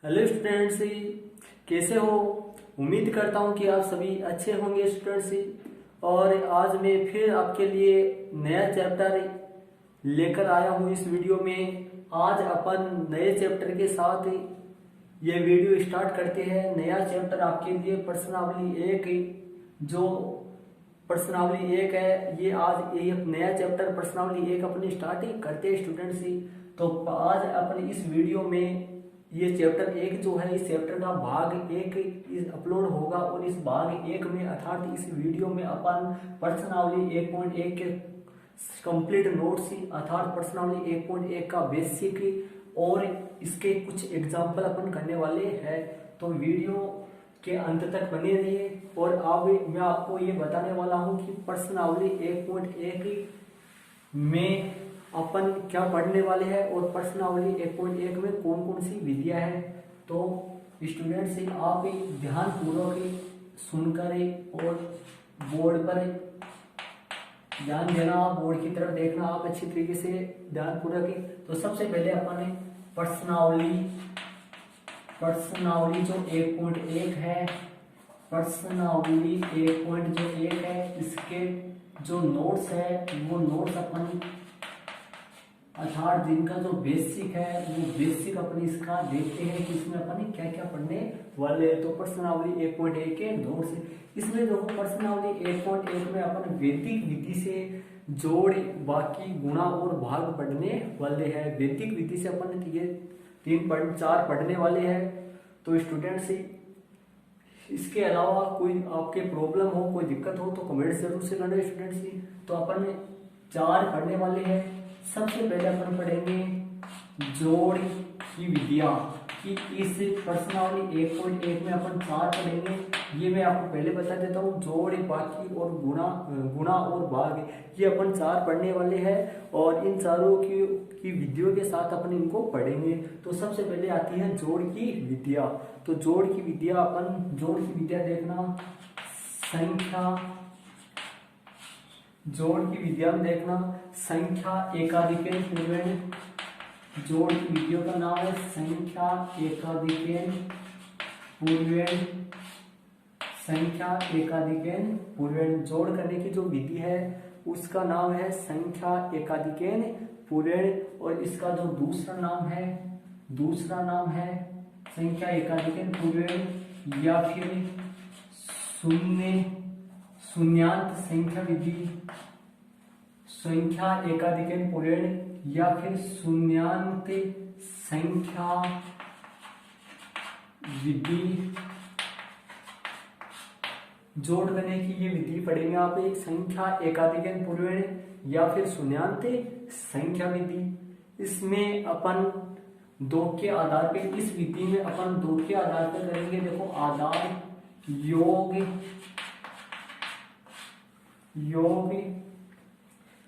Hello students, कैसे हो। उम्मीद करता हूँ कि आप सभी अच्छे होंगे स्टूडेंट्स। और आज मैं फिर आपके लिए नया चैप्टर लेकर आया हूँ इस वीडियो में। आज अपन नए चैप्टर के साथ ये वीडियो स्टार्ट करते हैं। नया चैप्टर आपके लिए प्रश्नावली एक, जो प्रश्नावली एक है, ये आज एक नया चैप्टर प्रश्नावली एक अपनी स्टार्टिंग करते हैं स्टूडेंट्स। तो आज अपन इस वीडियो में ये चैप्टर एक जो है, इस चैप्टर का भाग एक अपलोड होगा और इस भाग एक में अर्थात इस वीडियो में अपन प्रश्नावली 1.1 के कंप्लीट नोट्स अर्थात प्रश्नावली 1.1 का बेसिक और इसके कुछ एग्जाम्पल अपन करने वाले हैं। तो वीडियो के अंत तक बने रहिए। और अब मैं आपको ये बताने वाला हूँ कि प्रश्नावली 1.1 में अपन क्या पढ़ने वाले हैं और प्रश्नावली 1.1 में कौन कौन सी विधियां हैं। तो स्टूडेंट्स, आप ध्यान पूर्वक सुनकर और बोर्ड पर ध्यान देना, बोर्ड की तरफ देखना आप अच्छी तरीके से ध्यान पूर्वक। तो सबसे पहले अपन प्रश्नावली जो 1.1 है, प्रश्नावली 1.1 है, इसके जो नोट्स है वो नोट्स अपन अर्थात जिनका जो बेसिक है वो बेसिक अपन इसका देखते हैं कि इसमें अपन क्या क्या पढ़ने वाले। तो प्रश्नावली 1.1 के नोट्स, इसमें जो प्रश्नावली 1.1 में अपन वैदिक विधि से जोड़, बाकी, गुणा और भाग पढ़ने वाले हैं। वैदिक विधि से अपन ये 3.4 पढ़ने वाले हैं। तो स्टूडेंट्स, इसके अलावा कोई आपके प्रॉब्लम हो, कोई दिक्कत हो तो कमेंट जरूर से करना स्टूडेंट्स। तो अपन 4 पढ़ने वाले हैं। सबसे पहले अपन पढ़ेंगे जोड़ की विधियां कि इस प्रश्नावली 1.1 में अपन 4 पढ़ेंगे। ये मैं आपको पहले बता देता हूँ, जोड़, बाकी और गुणा और भाग, ये अपन 4 पढ़ने वाले हैं और इन चारों की विधियों के साथ अपन इनको पढ़ेंगे। तो सबसे पहले आती है जोड़ की विधियां। तो जोड़ की विधियां देखना, जोड़ की विधियां में देखना संख्या एकाधिकेन पूर्वेण। जोड़ की विधियों का नाम है संख्या एकाधिकेन पूर्वेण। जोड़ करने की जो विधि है उसका नाम है संख्या एकाधिकेन पूर्वेण। और इसका जो दूसरा नाम है संख्या एकाधिकेन पूर्वेण या फिर शून्यांत संख्या विधि, संख्या एकाधिकेन पूर्वेण या फिर शून्यांत संख्या विधि। जोड़ करने की ये विधि पढ़ेंगे आप, एक संख्या एकाधिकेन पूर्वेण या फिर शून्यांत संख्या विधि। इसमें अपन 2 के आधार पे, इस विधि में अपन 2 के आधार पर करेंगे। देखो, आधार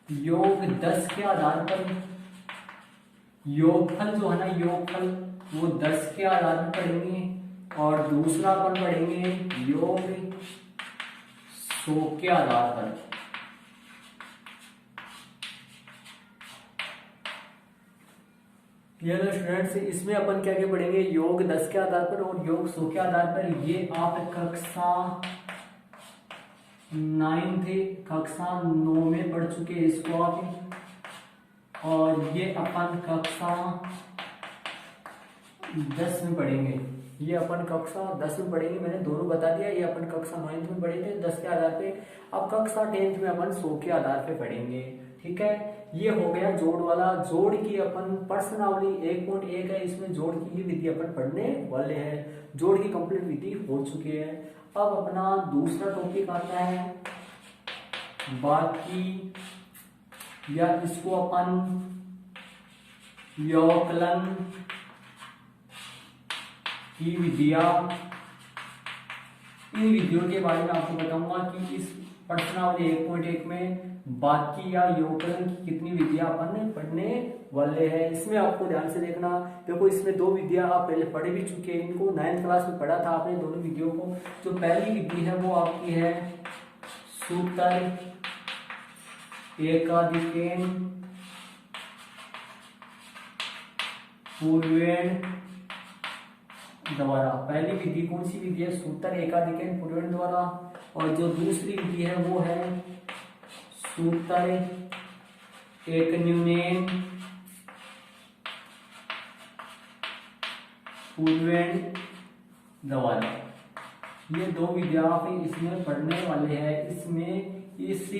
योग 10 के आधार पर, योगफल जो है ना, योगफल वो 10 के आधार पर पढ़ेंगे। और दूसरा अपन पढ़ेंगे योग 100 के आधार पर। क्लियर स्टूडेंट्स, इसमें अपन क्या क्या पढ़ेंगे, योग 10 के आधार पर और योग 100 के आधार पर। ये आप कक्षा 9 में पढ़ चुके हैं इसको आप। और ये अपन कक्षा 10 में पढ़ेंगे। ये अपन कक्षा 10 में पढ़ेंगे, मैंने दोनों बता दिया। ये अपन कक्षा 9 में पढ़े थे 10 के आधार पे। अब कक्षा 10 में अपन 100 के आधार पे पढ़ेंगे। ठीक है, ये हो गया जोड़ वाला। जोड़ की अपन प्रश्नावली 1.1 है, इसमें जोड़ की ही विधि अपन पढ़ने वाले हैं। जोड़ की कंप्लीट विधि हो चुकी है। अब अपना दूसरा टॉपिक आता है बाकी, या इसको अपन व्यवकलन की विधियां। इन विधियों के बारे में आपको बताऊंगा कि इस प्रश्नावली 1.1 में बाकी या व्यवकलन की कितनी विधियां अपन पढ़ने वाले हैं। इसमें आपको ध्यान से देखना। देखो, इसमें 2 विधियां आप पहले पढ़ भी चुके हैं, इनको 9th क्लास में पढ़ा था आपने दोनों विधियों को। जो पहली विधि है वो आपकी है सूत्र एकाधिकेन पूर्वेण द्वारा। पहली विधि कौन सी विधि है? सूत्र एकाधिकरण पूर्वण द्वारा। और जो दूसरी विधि है वो है सूत्र एकन्यून पूर्वण द्वारा। ये दो विधियां आप इसमें पढ़ने वाले हैं। इसमें इस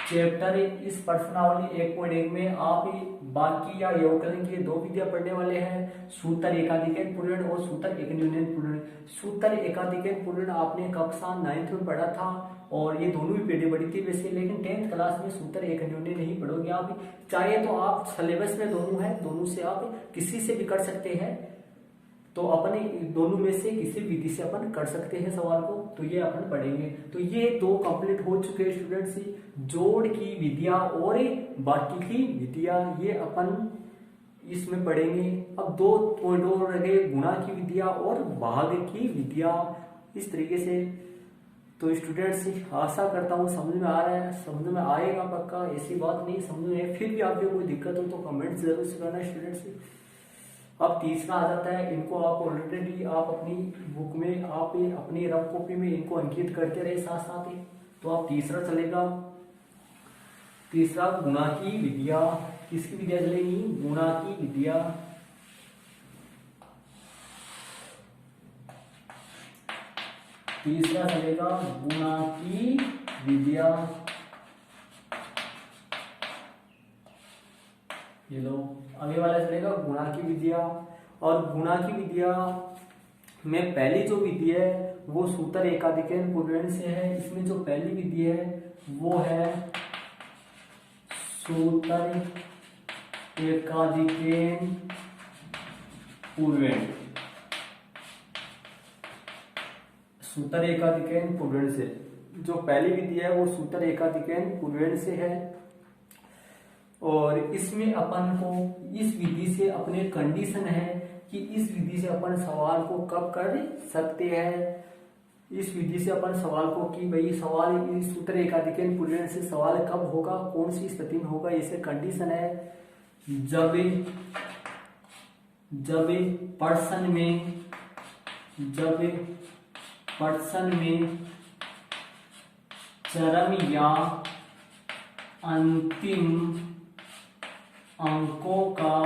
चैप्टर इस प्रश्नावली 1.1 में आप बाकी या अवकलन की दो विधियां पढ़ने वाले हैं, सूत्र एकाधिकरण पूर्वण और सूत्र एकन्यून पूर्वण। सूत्र एकाधिकरण पूर्वण आपने कक्षा 9th में पढ़ा था और ये दोनों भी पेड़े बड़ी थी वैसे, लेकिन 10th क्लास में सूत्र एकन्यून नहीं पढ़ोगे आप। चाहे तो आप सिलेबस में दोनों है, दोनों से आप किसी से भी कर सकते हैं, तो अपने दोनों में से किसी विधि से अपन कर सकते हैं सवाल को। तो ये अपन पढ़ेंगे। तो ये दो कंप्लीट हो चुके हैं स्टूडेंट्स, जोड़ की विधियां और बाकी की विधियां ये अपन इसमें पढ़ेंगे। अब 2 पॉइंट और रह गए, गुणा की विधियां और भाग की विधियां, इस तरीके से। तो स्टूडेंट्स आशा करता हूँ समझ में आ रहा है, समझ में आएगा पक्का, ऐसी बात नहीं समझ में। फिर भी आपको कोई दिक्कत हो तो कमेंट जरूर से करना स्टूडेंट्स। अब तीसरा आ जाता है, इनको आप ऑलरेडी आप अपनी बुक में आप अपनी रफ कॉपी में इनको अंकित करते रहे साथ साथ ही। तो आप तीसरा चलेगा, तीसरा गुणा की विधियां। किसकी विधियां चलेगी? गुणा की विधियां। तीसरा चलेगा गुणा की विधियां। ये लो आगे वाला चलेगा गुणा की विधियां। और गुणा की विधियां में पहली जो विधि है वो सूत्र एकाधिकरण पूर्वण से है। इसमें जो पहली विधि है वो है सूत्र एकाधिकरण पूर्वण। सूत्र एकाधिकरण पूर्वण से जो पहली विधि है वो सूत्र एकाधिकरण पूर्वण से है। और इसमें अपन को इस विधि से अपने कंडीशन है कि इस विधि से अपन सवाल को कब कर सकते हैं। इस विधि से अपन सवाल को कि भाई सवाल इस सूत्र एकाधिकरण पूर्वण से सवाल कब होगा, कौन सी स्थिति में होगा, इसे कंडीशन है जब प्रश्न में चरम या अंतिम अंकों का,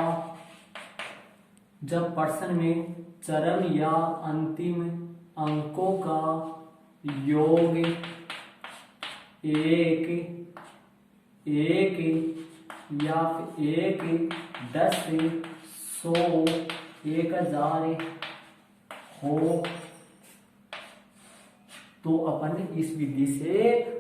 जब प्रश्न में चरम या अंतिम अंकों का योग एक या 1, 10, 100, 1000 हो तो अपन इस विधि से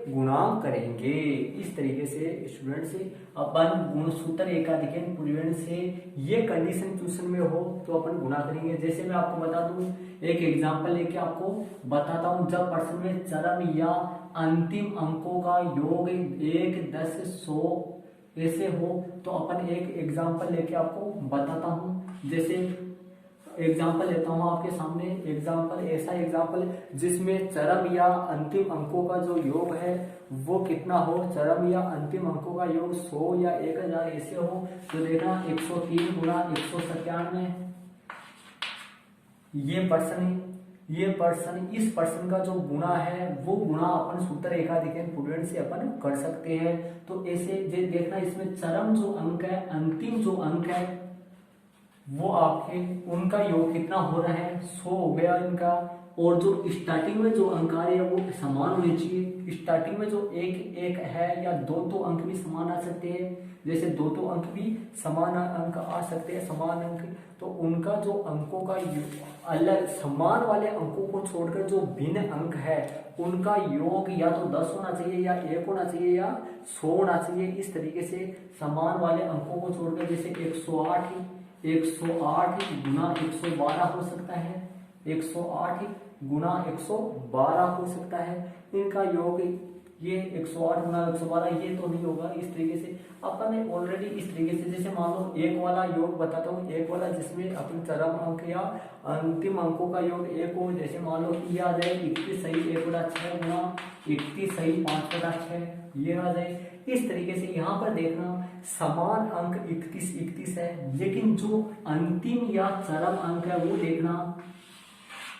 गुणा करेंगे। इस तरीके से स्टूडेंट से अपन गुण सूत्र एकाधिकरण पूर्वण से ये कंडीशन क्वेश्चन में हो तो अपन गुणा करेंगे। जैसे मैं आपको बता दूं, एक एग्जांपल लेके आपको बताता हूं। जब प्रश्न में चरम या अंतिम अंकों का योग 1, 10, 100 ऐसे हो तो अपन एक एग्जांपल लेके आपको बताता हूं। जैसे एग्जाम्पल लेता हूं आपके सामने। एग्जाम्पल ऐसा एग्जाम्पल जिसमें चरम या अंतिम अंकों का जो योग है वो कितना हो, चरम या अंतिम अंकों का योग 100 या 1000 ऐसे हो तो देखना 103 गुणा 197। ये पर्सन इस पर्सन का जो गुणा है वो गुणा अपन सूत्र एकाधिकरण पूर्वण से अपन कर सकते हैं। तो ऐसे देखना इसमें चरम जो अंक है, अंतिम जो अंक है वो आपके उनका योग कितना हो रहा है, 100 हो गया इनका। और जो स्टार्टिंग में जो अंक आ रहे हैं वो समान होने चाहिए। स्टार्टिंग में जो 1 है या 2 अंक भी समान आ सकते हैं। जैसे 2 अंक भी समान अंक आ सकते हैं, समान अंक। तो उनका जो अंकों का अलग समान वाले अंकों को छोड़कर जो भिन्न अंक है उनका योग या तो 10 होना चाहिए या 1 होना चाहिए या 100 होना चाहिए। इस तरीके से समान वाले अंकों को छोड़कर जैसे 108 गुना 112 हो सकता है, 108 गुना 112 हो सकता है। इनका योग ये 108 गुना 112 ये तो नहीं होगा। इस तरीके से अपन ऑलरेडी इस तरीके से जैसे मान लो एक वाला योग बताता हूँ, एक वाला जिसमें अपन चरम अंक या अंतिम अंकों का योग 1 हो। जैसे मान लो कि आ जाए 31 सही 1/6 गुना 31 सही 5/6 ये आ जाए। इस तरीके से यहाँ पर देखना समान अंक 31 है, लेकिन जो अंतिम या चरम अंक है वो देखना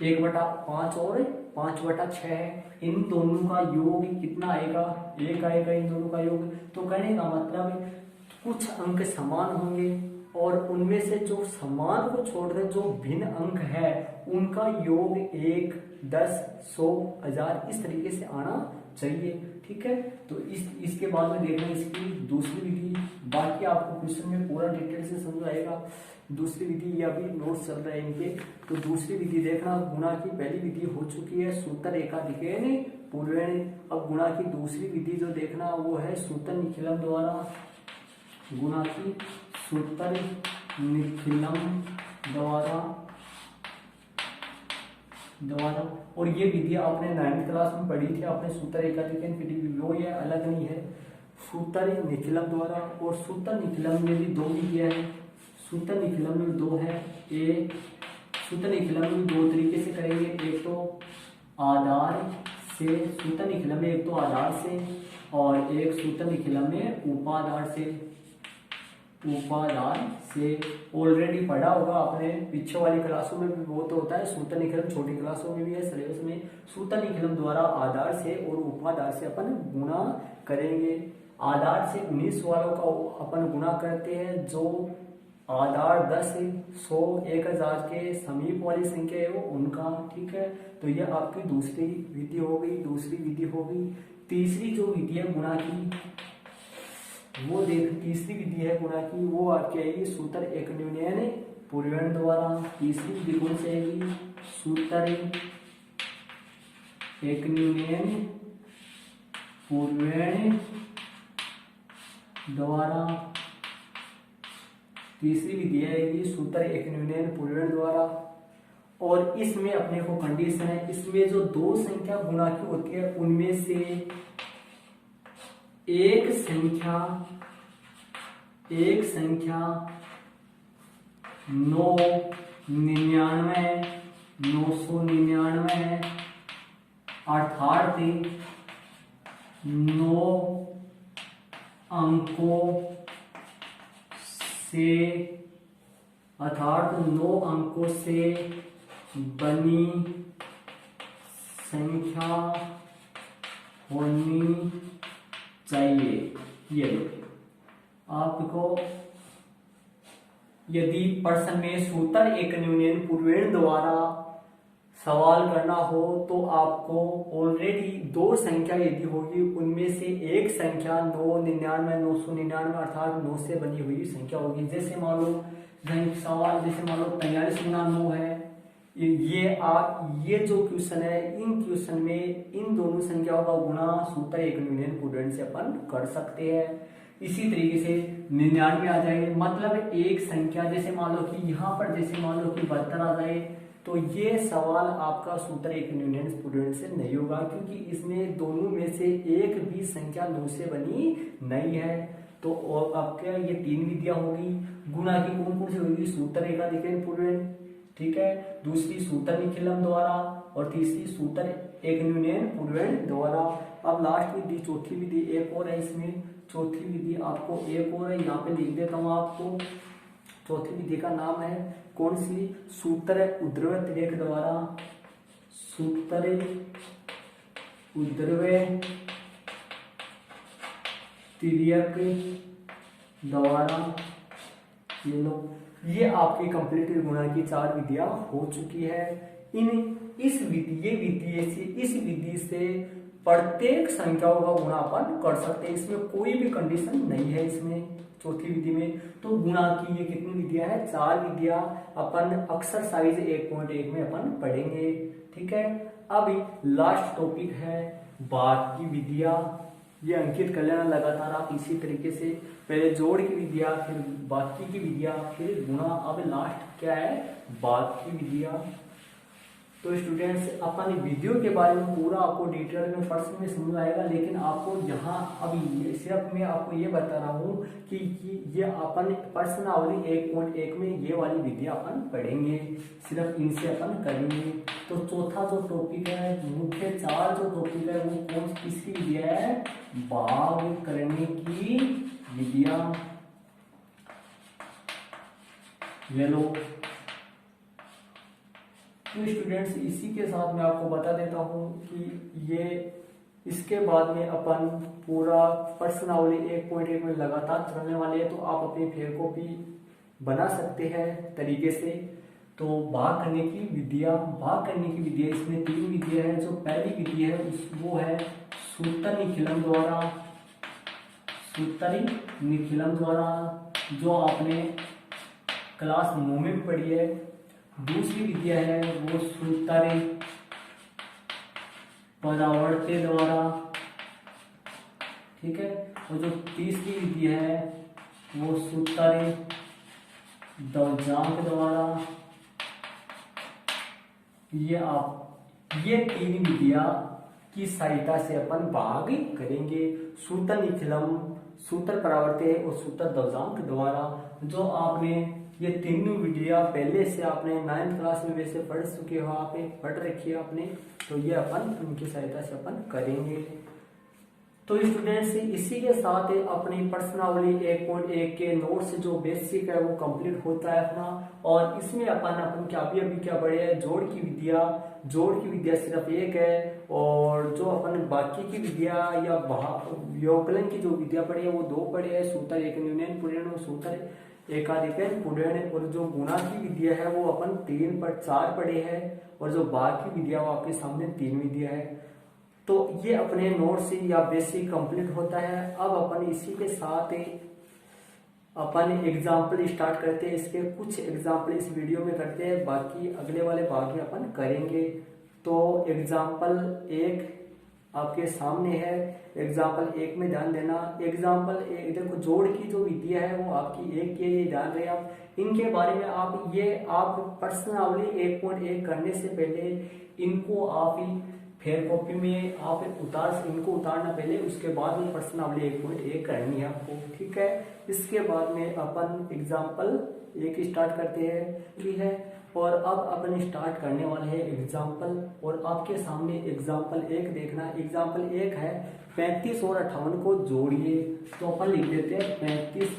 1/5 और 5/6 है। इन दोनों का योग कितना आएगा, 1 आएगा इन दोनों का योग। तो कहने का मतलब कुछ अंक समान होंगे और उनमें से जो समान को छोड़ दें जो भिन्न अंक है उनका योग 1, 10, 100, 1000 इस तरीके से आना चाहिए। ठीक है, तो इसके बाद में देखना इसकी दूसरी विधि। बाकी आपको क्वेश्चन में पूरा डिटेल से समझ आएगा। दूसरी विधि, ये अभी नोट्स चल रहे हैं इनके। तो दूसरी विधि देखना, गुणा की पहली विधि हो चुकी है सूत्र रेखा दिखेन पूर्वेण। अब गुणा की दूसरी विधि जो देखना वो है सूत्र निखिलम द्वारा। गुणा की सूत्र निखिलम द्वारा। और ये विधि आपने 9th क्लास में पढ़ी थी, आपने सूत्र रेखा दिखेन वो ये अलग नहीं है, सूत्र निखिलम द्वारा। और सूत्र निखिलम में भी 2 विधियां हैं। सूत्र निखिलम में 2 है। सूत्र निखिलम में 2 तरीके से करेंगे, एक तो आधार से, सूत्र निखिलम में एक तो आधार से और एक सूत्र निखिलम में उपाधार से। ऑलरेडी पढ़ा होगा आपने पिछले वाली क्लासों में भी बहुत होता है सूत्र निखिलम, छोटी क्लासों में भी है सिलेबस में। सूत्र निखिलम द्वारा आधार से और उपाधार से अपन गुणा करेंगे। आधार से 19 वालों का अपन गुणा करते हैं, जो आधार 10, 100, 1000 के समीप वाली संख्या है वो उनका। ठीक है, तो ये आपकी दूसरी विधि हो गई। तीसरी जो विधि है गुणा की वो तीसरी विधि है गुणा की, वो आपकी आएगी सूत्र एक न्यूनयन पूर्वेण द्वारा। तीसरी विधि कौन सी आएगी, सूत्र एक न्यूनयन पूर्वेण द्वारा। तीसरी विधि आएगी सूत्र एक न्यूनयन पूर्वेण द्वारा। और इसमें अपने को कंडीशन है, इसमें जो 2 संख्या गुणा की होती है उनमें से एक संख्या 999, 999 अर्थात 9 अंकों से बनी संख्या होनी चाहिए। ये आपको यदि प्रश्न में सूत्र एक न्यूनयन पूर्वेण द्वारा सवाल करना हो तो आपको ऑलरेडी 2 संख्या यदि होगी उनमें से एक संख्या 999, 999 अर्थात 9 से बनी हुई संख्या होगी। जैसे मान लो सवाल, जैसे मान लो 43 गुना 9 है। ये जो क्वेश्चन है, इन क्वेश्चन में इन दोनों संख्याओं का गुणा सूत्र एक न्यूनयन पूर्वेण से अपन कर सकते हैं। इसी तरीके से 99 आ जाए, मतलब एक संख्या, जैसे मान लो कि यहाँ पर जैसे मान लो कि 72 आ जाए, तो ये सवाल आपका सूत्र एक न्यूनयन पूर्वेण से नहीं होगा, क्योंकि इसमें दोनों में से एक भी संख्या 9 से बनी नहीं है। तो आपके ये 3 विधियां होगी। गुणा की कौन कौन सी होगी, सूत्र रेखा दिखेन पूर्वेण, ठीक है, दूसरी सूत्र निखिलम द्वारा और तीसरी सूत्र एक न्यूनयन पूर्वेण द्वारा। अब लास्ट विधि, चौथी विधि एक और है। इसमें चौथी विधि आपको एक और है, यहाँ पे लिख देता हूँ आपको। चौथी विधि का नाम है कौन सी, सूत्र ऊर्ध्व तिर्यक द्वारा। सूत्र ऊर्ध्व तिर्यक द्वारा। ये लो, ये आपकी कंप्लीट गुणा की 4 विधियां हो चुकी है। इस विधि से प्रत्येक संख्याओं का गुणा अपन कर सकते हैं। इसमें कोई भी कंडीशन नहीं है इसमें चौथी विधि में। तो गुणा की ये कितनी विधियां हैं, 4 विधियां अपन एक्सरसाइज 1.1 में अपन पढ़ेंगे। ठीक है, अभी लास्ट टॉपिक है बाकी विधियां। ये अंकित कर लेना लगातार आप इसी तरीके से, पहले जोड़ की विधियां, फिर बाकी की विधियां, फिर गुणा। अब लास्ट क्या है, बाकी विधियां। तो स्टूडेंट्स अपन वीडियो के बारे में पूरा आपको डिटेल में फर्स्ट में समझ आएगा, लेकिन आपको यहाँ अभी सिर्फ मैं आपको ये बता रहा हूँ कि ये अपन प्रश्नावली 1.1 में ये वाली विधियां अपन पढ़ेंगे, सिर्फ इनसे अपन करेंगे। तो चौथा जो टॉपिक है, मुख्य 4 जो टॉपिक है वो कौन किसकी विधिया है, भाग करने की विधियां। ले लो, तो स्टूडेंट्स इसी के साथ मैं आपको बता देता हूँ कि ये इसके बाद में अपन पूरा प्रश्नावली 1.1 में लगातार चलने वाले हैं, तो आप अपनी फेयर कॉपी बना सकते हैं तरीके से। तो भाग करने की विधियां इसमें 3 विधियां हैं। जो पहली विधि है वो है सूत्रनिखिलम द्वारा, जो आपने क्लास 9 में पढ़ी है। दूसरी विधिया है वो सूत्र परावर्ते द्वारा, ठीक है। और जो तीसरी विधि है वो सूत्र दवजांक द्वारा। ये 3 विधियां की सहायता से अपन भाग करेंगे, सूत्र निखिलम, सूत्र परावर्ते और सूत्र दवजांक द्वारा। जो आपने ये तीनों विधियां पहले से आपने 9th क्लास में वैसे पढ़ चुके हो, आप पढ़ रखी है आपने, तो ये अपन उनकी सहायता से अपन करेंगे। तो स्टूडेंट्स इसी के साथ अपनी प्रश्नावली 1.1 के नोट्स जो बेसिक है वो कंप्लीट होता है अपना। और इसमें अपन क्या अभी क्या पढ़े है, जोड़ की विधिया सिर्फ एक है, और जो अपन बाकी की विधिया या व्योकलन की जो विधिया पढ़ी है वो 2 पढ़े है, सूत्र एक न्यूनयन पूर्णन और सूत्र एकाधिकरण पूर्णन। और जो गुणा की विधिया है वो अपन 4 पढ़े हैं, और जो बाकी विधिया वो आपके सामने 3 विधिया है। तो ये अपने नोट्स या बेसिक कंप्लीट होता है। अब अपन इसी के साथ अपन एग्जाम्पल स्टार्ट करते हैं। इसके कुछ एग्जाम्पल इस वीडियो में करते हैं, बाकी अगले वाले भाग में अपन करेंगे। तो एग्जाम्पल 1 आपके सामने है। एग्जाम्पल 1 में ध्यान देना। एग्जाम्पल 1 देखो, जोड़ की जो विधिया है वो आपकी 1 के लिए ध्यान रहे आप इनके बारे में। आप प्रश्नावली 1.1 करने से पहले इनको आप फेयर कॉपी में आप इनको उतारना पहले, उसके बाद में प्रश्नावली 1.1 करनी है आपको, ठीक है। इसके बाद में अपन एग्जाम्पल 1 स्टार्ट करते हैं, और अब अपन स्टार्ट करने वाले हैं एग्जाम्पल। और आपके सामने एग्जाम्पल 1 देखना। एग्जाम्पल 1 है 35 और 58 को जोड़िए। तो अपन लिख देते हैं 35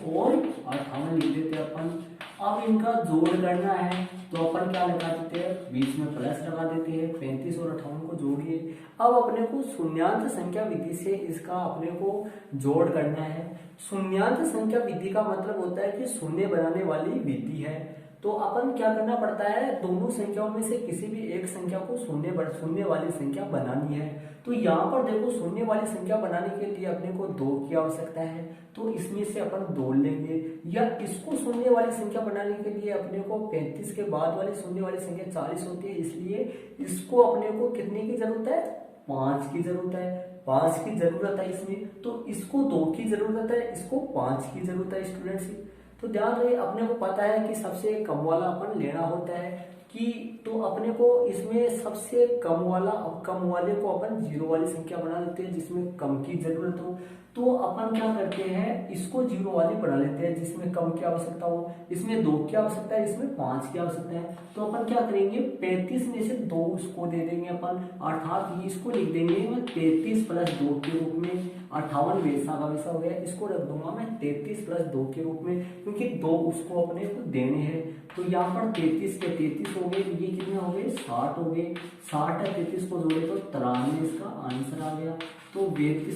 और 58 लिख देते हैं अपन। अब इनका जोड़ करना है, तो अपन क्या लगा देते हैं, बीच में प्लस लगा देते हैं। 35 और 58 को जोड़िए। अब अपने को शून्यांत संख्या विधि से इसका अपने को जोड़ करना है। शून्यांत संख्या विधि का मतलब होता है कि शून्य बनाने वाली विधि है। तो अपन क्या करना पड़ता है, दोनों संख्याओं में से किसी भी एक संख्या को शून्य वाली संख्या बनानी है। तो यहाँ पर देखो, शून्य वाली संख्या बनाने के लिए अपने को 2 की आवश्यकता है, तो इसमें से अपन 2 लेंगे। या इसको शून्य वाली संख्या बनाने के लिए अपने को 35 के बाद वाली शून्य वाली संख्या 40 होती है, इसलिए इसको अपने को कितने की जरूरत है, 5 की जरूरत है। 5 की जरूरत है इसमें, तो इसको 2 की जरूरत है, इसको 5 की जरूरत है स्टूडेंट्स। तो ध्यान रहे, अपने को पता है कि सबसे कम वाला अपन लेना होता है कि, तो अपने को इसमें सबसे कम वाले को अपन 0 वाली संख्या बना लेते हैं जिसमें कम की जरूरत हो। तो अपन क्या करते हैं, इसको 0 वाली बना लेते हैं जिसमें कम की आवश्यकता हो। इसमें 2 की आवश्यकता है, इसमें 5 की आवश्यकता है। तो अपन क्या करेंगे, 35 में से 2 उसको दे देंगे अपन, अर्थात इसको लिख देंगे 33 + 2 के रूप में। 58 वैसा का वैसा हो गया, इसको रख दूंगा मैं 33 + 2 के रूप में, क्योंकि 2 उसको अपने को देने हैं। तो यहाँ पर 33 के 33 हो गए, ये कितने हो गए, 60 हो गए। 60 और 33 को जोड़े तो 93 इसका आंसर आ गया। तो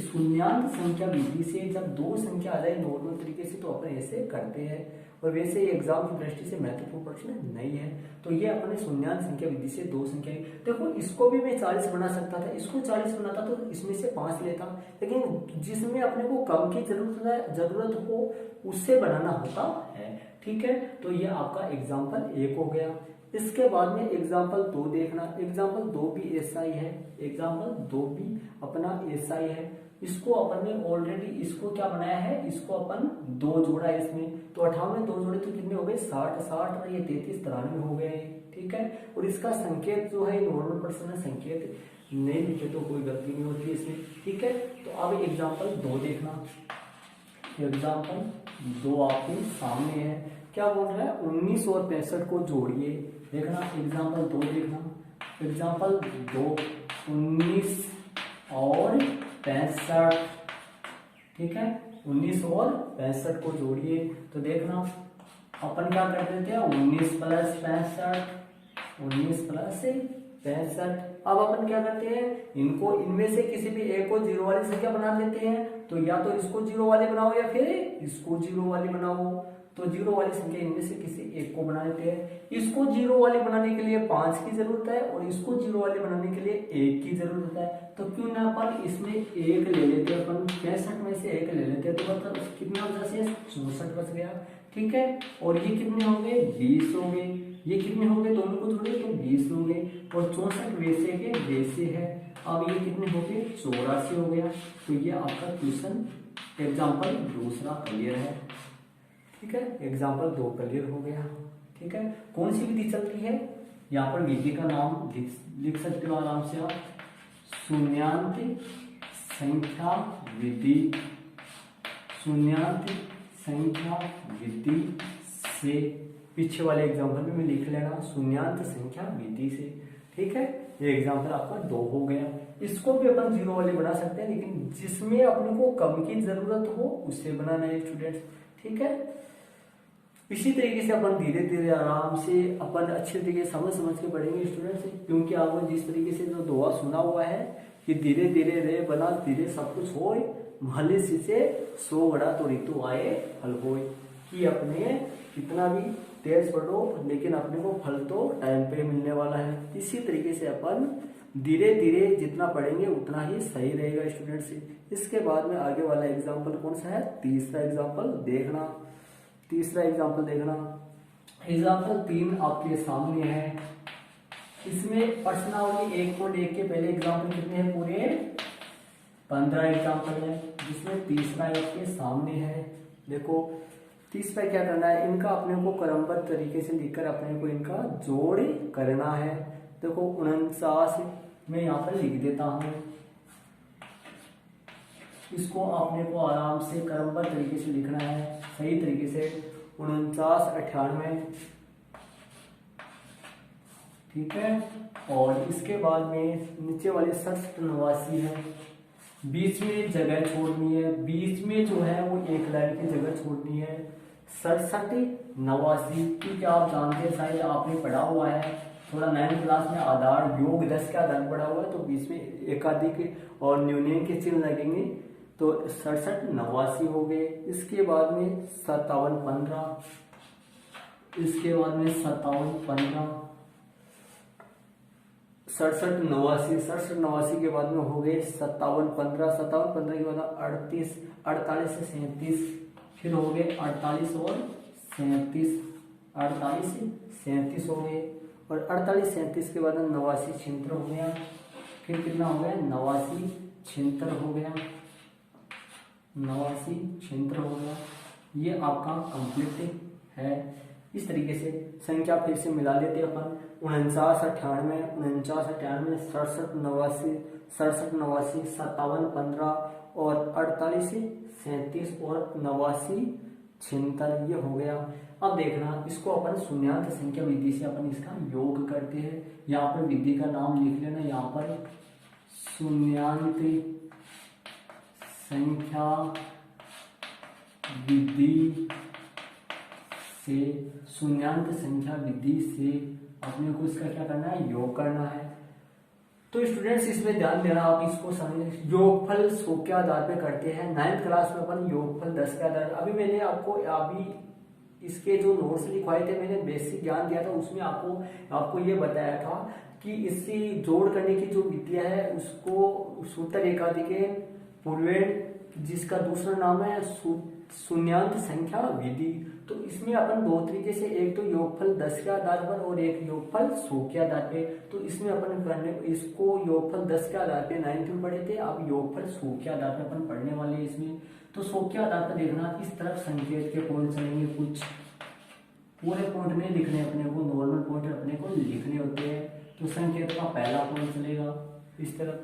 शून्यांत संख्या विधि से जब 2 संख्या आ जाए नॉर्मल तरीके से, तो अपन ऐसे करते हैं। और वैसे एग्जाम की दृष्टि से महत्वपूर्ण प्रश्न नहीं है। तो ये अपने शून्यांत संख्या विधि से 2 संख्या, देखो इसको भी मैं 40 बना सकता था, इसको 40 बनाता तो इसमें से 5 लेता, लेकिन जिसमें अपने को कम की जरूरत हो उससे बनाना होता है, ठीक है। तो ये आपका एग्जाम्पल 1 हो गया। इसके बाद में एग्जाम्पल 2 देखना। एग्जाम्पल 2 भी ऐसा ही है। एग्जाम्पल 2 भी अपना ऐसा ही है। इसको अपन ने ऑलरेडी इसको क्या बनाया है, इसको अपन 2 जोड़ा है इसमें, तो 58 2 जोड़े तो कितने हो गए, 60 और ये 33 93 हो गए, ठीक है। और इसका संकेत जो है नॉर्मल पर्सन है, संकेत नहीं लिखे तो कोई गलती नहीं होती इसमें, ठीक है। तो अब एग्जाम्पल 2 देखना। एग्जाम्पल 2 आपके सामने है, क्या बोल रहा है, 19 और 65 को जोड़िए। देखना एग्जाम्पल 2 देखना। एग्जाम्पल 2 19 और 65, ठीक है, 19 और 65 को जोड़िए। तो देखना अपन क्या कर देते हैं 19 प्लस 65, 19 प्लस 65। अब अपन क्या करते हैं इनको इनमें से किसी भी एक को जीरो वाली संख्या बना लेते हैं। तो या तो इसको जीरो वाली बनाओ या फिर इसको जीरो वाली बनाओ। तो जीरो वाली संख्या इनमें से किसी एक को बना लेते हैं। इसको जीरो वाली बनाने के लिए 5 की जरूरत है और इसको जीरो वाली बनाने के लिए 1 की जरूरत है। तो क्यों ना अपन इसमें 1 ले लेते हैं, अपन 65 में से 1 ले लेते हैं तो मतलब कितना बचा से 64 बच गया। ठीक है, और ये कितने हो गए 20 हो गए। ये कितने हो गए दोनों को जोड़े तो 20 हो गए और 64 वैसे के वैसे है। अब ये कितने हो गए 84 हो गया। तो ये आपका क्वेश्चन एग्जाम्पल दूसरा क्लियर है। ठीक है, एग्जाम्पल 2 क्लियर हो गया। ठीक है, कौन सी विधि चलती है यहाँ पर विधि का नाम लिख सकते हो आराम से आप, शून्यान्त संख्या विधि। शून्यान्त संख्या विधि से पीछे वाले एग्जाम्पल में लिख लेना शून्यान्त संख्या विधि से। ठीक है, ये एग्जाम्पल आपका 2 हो गया। इसको भी अपन जीरो वाले बना सकते हैं लेकिन जिसमें अपने को कम की जरूरत हो उससे बनाना है स्टूडेंट्स। ठीक है, इसी तरीके से अपन धीरे धीरे आराम से अपन अच्छे तरीके से समझ के पढ़ेंगे स्टूडेंट्स, क्योंकि आपको जिस तरीके से जो दुआ सुना हुआ है कि धीरे धीरे रे बना धीरे सब कुछ होए, महले से 100 बड़ा तो ऋतु आए फल होए। कि अपने कितना भी तेज पढ़ो लेकिन अपने को फल तो टाइम पे मिलने वाला है। इसी तरीके से अपन धीरे धीरे जितना पढ़ेंगे उतना ही सही रहेगा स्टूडेंट्स। इसके बाद में आगे वाला एग्जाम्पल कौन सा है, तीसरा एग्जाम्पल देखना। तीसरा एग्जाम्पल देखना, एग्जाम्पल 3 आपके सामने है। इसमें प्रश्नावली 1.1 के पहले एग्जाम्पल कितने हैं पूरे 15 एग्जाम्पल है, जिसमें तीसरा आपके सामने है। देखो तीसरा क्या करना है, इनका अपने को क्रमबद्ध तरीके से लिखकर अपने को इनका जोड़ करना है। देखो 49 मैं यहाँ पर लिख देता हूँ, इसको आपने को आराम से क्रमबद्ध तरीके से लिखना है सही तरीके से। 49 98, ठीक है, और इसके बाद में नीचे वाले 67 89 है। बीच में जगह छोड़नी है, बीच में जो है वो एक लाइन की जगह छोड़नी है। 67 89, क्योंकि आप जानते हैं शायद आपने पढ़ा हुआ है थोड़ा 9th क्लास में आधार योग 10 का आधार पढ़ा हुआ है, तो बीच में एकाधिक और न्यूनयन के चिन्ह लगेंगे। तो 67 89 हो गए। इसके बाद में 57 15, इसके बाद में 57 15, 67 89, 67 89 के बाद में हो गए 57 15, 57 15 के बाद 38 48 से 37, फिर हो गए 48 और 37, 48 37 हो गए, और 48 37 के बाद 89 76 हो गया। फिर कितना हो गया 89 76 हो गया, 89 76 हो गया। ये आपका कंप्लीट है। इस तरीके से संख्या फिर से मिला लेते हैं अपन, 49 98 49 98 67 89 67 89 57 15 और 48 37 और 89 76, ये हो गया। अब देखना इसको अपन शून्यान्त संख्या विधि से अपन इसका योग करते हैं। यहाँ पर विधि का नाम लिख लेना, यहाँ पर शून्यान्त संख्या विधि से, शून्यान्त संख्या विधि से अपने को इसका क्या करना है योग करना है। तो स्टूडेंट्स इसमें ध्यान देना, आप इसको समझ योगफल 100 के आधार पे करते हैं। 9th क्लास में अपन योगफल 10 के आधार, अभी मैंने आपको अभी इसके जो नोट्स लिखवाए थे मैंने बेसिक ज्ञान दिया था, उसमें आपको ये बताया था कि इससे जोड़ करने की जो विद्या है उसको सूत्र एकाधिके पूर्वेण, जिसका दूसरा नाम है शून्यान्त संख्या विधि। तो इसमें अपन दो तरीके से, एक तो योगफल 10 के आधार पर और एक योगफल 100 के आधार पे। तो इसमें अपन करने इसको योगफल 10 के आधार पे 9th में पढ़े थे, अब योगफल 100 के आधार पे अपन पढ़ने वाले हैं इसमें। तो 100 के आधार पर देखना इस तरफ संकेत के पॉइंट चलेंगे, कुछ पूरे पॉइंट में लिखने अपने को, नॉर्मल पॉइंट अपने को लिखने होते हैं। तो संकेत का पहला पॉइंट चलेगा इस तरफ,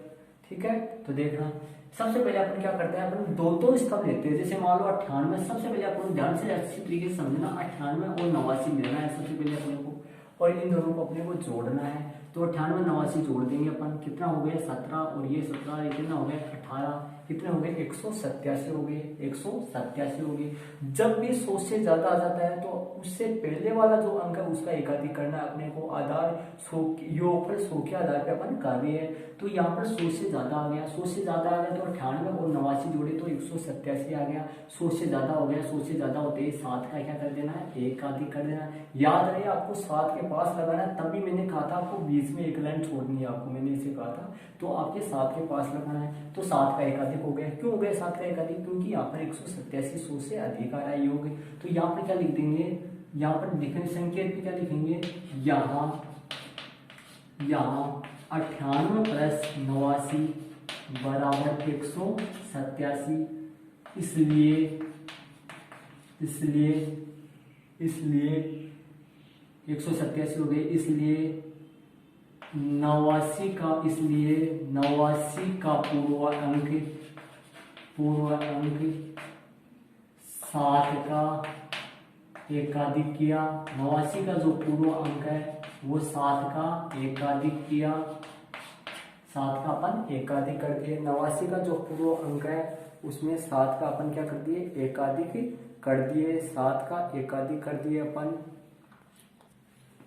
ठीक है। तो देखना सबसे पहले अपन क्या करते हैं, अपन दो स्तंभ लेते हैं। जैसे मान लो 98, सबसे पहले अपन ध्यान से अच्छी तरीके से समझना, 98 और 89 लेना है सबसे पहले अपने को, और इन दोनों को अपने को जोड़ना है। तो 98 89 जोड़ देंगे अपन, कितना हो गया 17 और ये 17, कितना हो गया 18। कितने हो गए 187 हो गए, 187 हो गए। जब भी 100 से ज्यादा आ जाता है तो उससे पहले वाला जो अंक है उसका एकाधिक करना है अपने को। आधार 100 योगफल 100 के आधार पे अपन कर रहे हैं। तो यहाँ पर 100 से ज्यादा आ गया, 100 से ज्यादा आ गया तो 98 और 89 जोड़े तो 187 आ गया। 100 से ज्यादा हो गया, 100 से ज्यादा होते ही 7 का क्या कर देना है, एकाधिक कर देना है। याद रहे आपको 7 के पास लगाना है, तभी मैंने कहा था आपको बीच में एक लाइन छोड़नी है, आपको मैंने इसे कहा था। तो आपके 7 के पास लगाना है, तो 7 का एकाधिक हो गया। क्यों हो गया 7 का एकाधिक? क्योंकि यहाँ पर 187 100 से अधिक आ रहा है योग। तो यहाँ पर क्या लिख देंगे, यहाँ पर लिखने संकेत पे क्या लिखेंगे, यहाँ 98 प्लस 89 बराबर 187। इसलिए 187 हो गए, इसलिए 89 का पूर्व अंक 7 का एकाधिक किया। 89 का जो पूर्व अंक है वो 7 का एकाधिक किया, 7 का अपन एकाधिक कर दिए। 89 का जो पूर्व अंक है उसमें 7 का अपन क्या कर दिए, एकाधिक कर दिए, 7 का एकाधिक कर दिए अपन।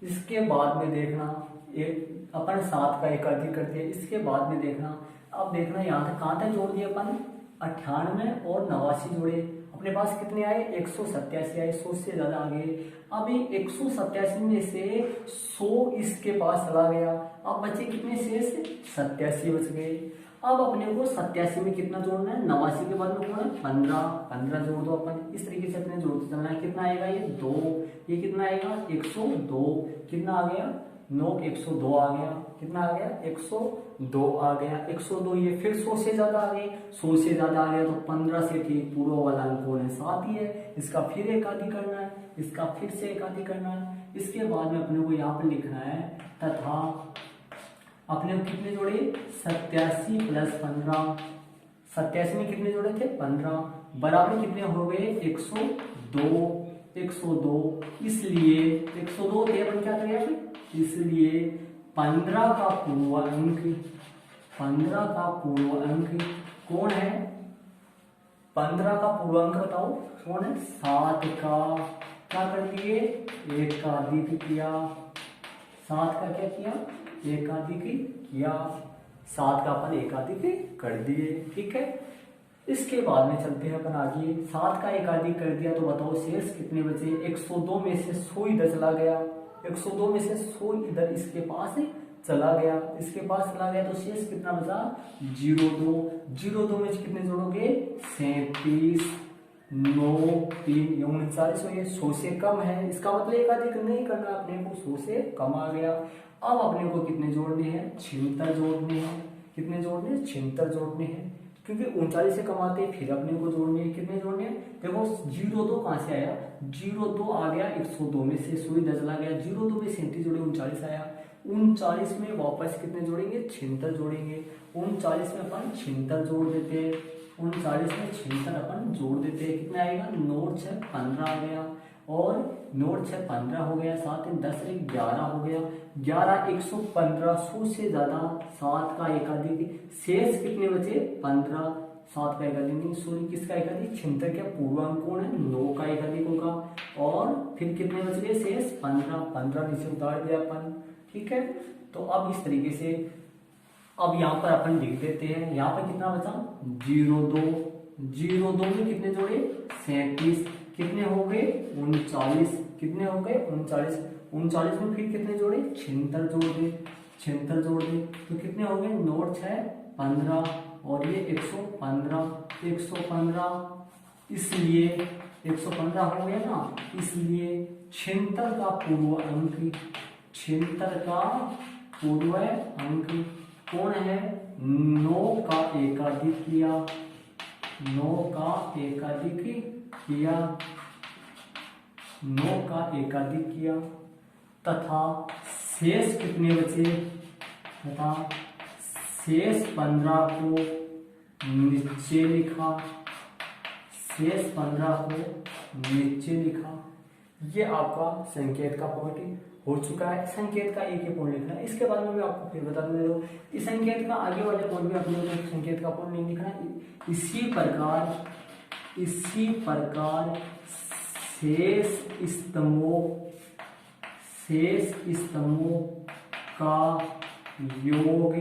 इसके बाद में देखना अपन 7 का एकाधिक कर दिया, इसके बाद में देखना, अब देखना यहाँ तक कहाँ तक जोड़ दिए अपन, 98 और 89 जोड़े, अपने पास कितने आए, 187 आए, 100 से ज्यादा आ गए। अब ये 187 में से 100 इसके पास चला गया, अब बचे कितने शेष, 87 बच गए। अब अपने को 87 में कितना जोड़ना है, 89 के बाद में जोड़ना है 15 जोड़ दो अपन। इस तरीके से अपने जोड़ते चलना है। कितना आएगा ये 2, ये कितना आएगा 102, कितना आ गया 9, 102 आ गया, कितना आ गया 102 आ गया, 102। ये फिर 100 से ज्यादा आ गए, 100 से ज्यादा आ गया तो 15 से ठीक पूर्व वाला अंक कौन है, 7 ही है। इसका फिर एकाधिक करना है, इसका फिर से एकाधिक करना है। इसके बाद में अपने को यहाँ पर लिखना है तथा अपने को कितने जोड़े, 87 प्लस 15, 87 में कितने जोड़े थे 15, बराबर कितने हो गए 102। इसलिए 102 थे अपन क्या करें, इसलिए 15 का पूर्व अंक कौन है, 15 का पूर्व अंक बताओ कौन है, 7 का क्या कर दिए, एकाधिक किया, 7 का क्या किया, एकाधिक किया, 7 का अपन एकाधिक कर दिए, ठीक है। इसके बाद में चलते हैं अपन आगे। 7 का एकाधिक कर दिया तो बताओ शेष कितने बचे, 102 में से 100 इधर चला गया, 102 में से 100 इधर इसके पास चला गया, इसके पास चला गया तो शेष कितना बचा 02 में कितने जोड़ोगे 37, 9, 3, 39 हो गए, 100 से कम है, इसका मतलब एकाधिक नहीं करना अपने को, 100 से कम आ गया। अब अपने को कितने जोड़ने हैं, 76 जोड़ने हैं, कितने जोड़ने हैं 76 जोड़ने हैं, क्योंकि 39 से कमाते फिर अपने को जोड़ने हैं, कितने जोड़ने हैं, देखो 02 कहाँ से आया, 02 आ गया 102 में से 100 इधर चला गया, 02 में 37 जोड़े 39 आया, 39 में वापस कितने जोड़ेंगे 76 जोड़ेंगे, 39 में अपन 76 जोड़ देते हैं, 39 में 76 अपन जोड़ देते हैं, कितना आएगा 9 6 15 आ गया, और 9 6 15 हो गया, 7 10 1 11 हो गया, 11 115, 100 से ज्यादा, 7 का एकाधिक, शेष कितने बचे 15, 7 का एकाधिक नहीं सॉरी किसका एकाधिक 76 का पूर्वांक कौन है 9 का एकाधिक होगा, और फिर कितने बच गए शेष 15 नीचे उतार दिया अपन, ठीक है। तो अब इस तरीके से अब यहाँ पर अपन लिख देते हैं, यहाँ पर कितना बचा 02 में कितने जोड़े 37, कितने हो गए 39, कितने हो गए 39 में फिर कितने जोड़े 76 जोड़ दे तो कितने हो गए 9 6 15, और ये 115, इसलिए 115 हो गया ना, इसलिए 76 का पूर्व अंक कौन है 9 का एकाधिक किया, 9 का एकाधिक किया तथा शेष कितने बचे, तथा शेष 15 को नीचे लिखा, ये आपका संकेत का पॉइंट हो चुका है। संकेत का एक ही पॉइंट लिखना है। इसके बाद में मैं आपको फिर बता दूं, इस संकेत का आगे वाले पॉइंट में अपने को संकेत का पॉइंट नहीं लिखना है। इसी प्रकार शेष स्तंभों का योग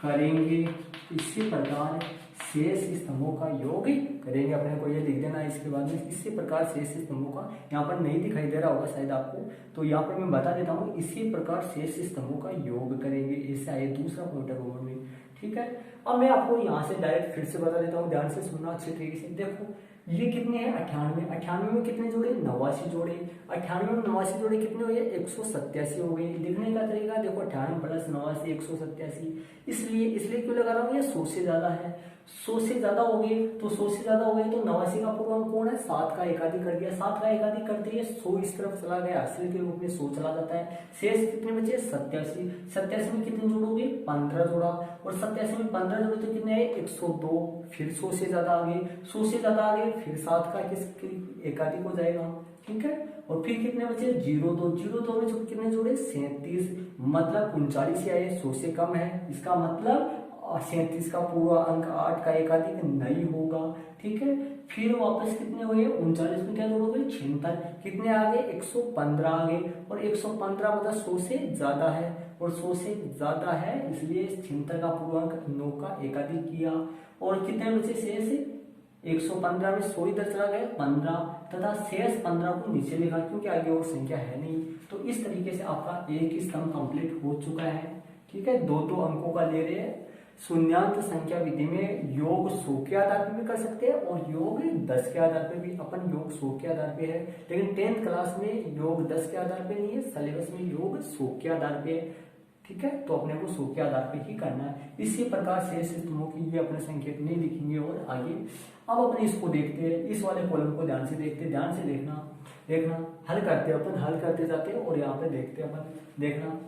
करेंगे। इसी प्रकार शेष स्तंभों का योग करेंगे। अपने को ये लिख देना है। इसके बाद में इसी प्रकार शेष स्तंभों का, यहाँ पर नहीं दिखाई दे रहा होगा शायद आपको, तो यहाँ पर मैं बता देता हूँ, इसी प्रकार शेष स्तंभों का योग करेंगे। ऐसा है दूसरा पॉइंट है में, ठीक है। अब मैं आपको यहाँ से डायरेक्ट फिर से बता देता हूँ, ध्यान से सुनना अच्छे तरीके से। देखो ये कितने हैं 98 में कितने जोड़े 89 जोड़े, 98 में 89 जोड़े कितने हो गए 187 हो गए। लिखने का तरीका देखो 98 प्लस 89 187। इसलिए क्यों लगा रहा हूँ, ये 100 से ज्यादा है। 100 से ज्यादा हो गए तो 89 का पूर्णांक कौन है 7 का एकाधिक कर दिया। 7 का एकाधिक करते ही 100 इस तरफ चला गया, असल के रूप में 100 चला जाता है। शेष कितने बचे 87 में कितने जोड़ोगे 15 जोड़ा, और 87 में 15 जोड़े तो कितने है 102। फिर 100 से ज्यादा आ गए, 100 से ज्यादा आ गए, फिर 7 का एकाधिक हो जाएगा, ठीक है। और फिर कितने बचे 02 में कितने जोड़े 37, मतलब 39 से आए, 100 से कम है। इसका मतलब 37 का पूरा अंक 8 का एकाधिक नहीं होगा, ठीक है। फिर वापस कितने हुए 39 में क्या जोड़ोगे 76, कितने आ गए 115 आ गए, और 115 मतलब 100 से ज्यादा है, और 100 से ज्यादा है इसलिए 76 का पूर्णांक 9 का एकाधिक किया। और कितने बचे शेष 115 में 100 इधर चला गया 15, तथा शेष 15 को नीचे लिखा क्योंकि आगे और संख्या है नहीं। तो इस तरीके से आपका एक स्तंभ कंप्लीट हो चुका है, ठीक है। दो अंकों का ले रहे हैं। शून्यांत संख्या विधि में योग 100 के आधार पर भी कर सकते हैं और योग 10 के आधार पर भी। अपन योग 100 के आधार पे है, लेकिन 10th क्लास में योग 10 के आधार पे नहीं है, सिलेबस में योग 100 के आधार पे है, ठीक है। तो अपने को 100 के आधार पे ही करना है। इसी प्रकार शेष स्तंभों की ये अपने संकेत नहीं लिखेंगे और आगे। अब अपने इसको देखते हैं, इस वाले कॉलम को ध्यान से देखते, ध्यान से देखना हल करते हैं अपन, हल करते जाते हैं और यहाँ पे देखते हैं अपन। देखना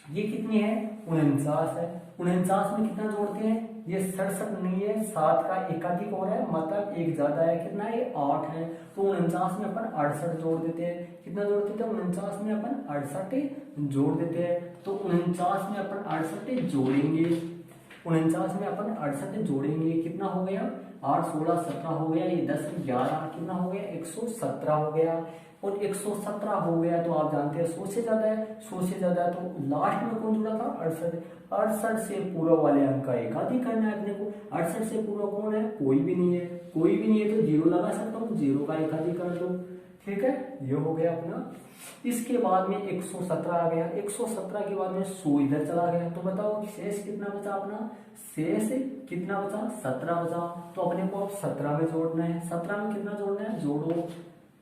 ये कितनी है 49 है। 49 में कितना जोड़ते हैं, ये 67 नहीं है, 7 का एकाधिक हो रहा है, मतलब एक ज्यादा है, कितना है 8 है। तो 49 में अपन 68 जोड़ देते हैं। कितना जोड़ देते हैं 49 में अपन 68 जोड़ देते हैं। तो 49 में अपन 68 जोड़ेंगे, 49 में अपन 68 जोड़ेंगे, कितना हो गया 8 16 17 हो गया, ये 10 11 कितना हो गया 117 हो गया। और 117 हो गया तो आप जानते हैं 100 से ज्यादा है, 100 से ज्यादा है, तो लास्ट में कौन जुड़ा था 68 से पूर्व वाले अंक का एकाधिक करना है अपने को। 68 से पूर्व कौन है, कोई भी नहीं है, कोई भी नहीं है तो 0 लगा सकता हूँ, 0 का एकाधिक कर दो, ठीक है। ये हो गया अपना। इसके बाद में 117 आ गया, 117 के बाद में 100 इधर चला गया, तो बताओ शेष कितना बचा अपना, शेष कितना बचा 17 बचा। तो अपने को अब 17 में जोड़ना है। 17 में कितना जोड़ना है, जोड़ो।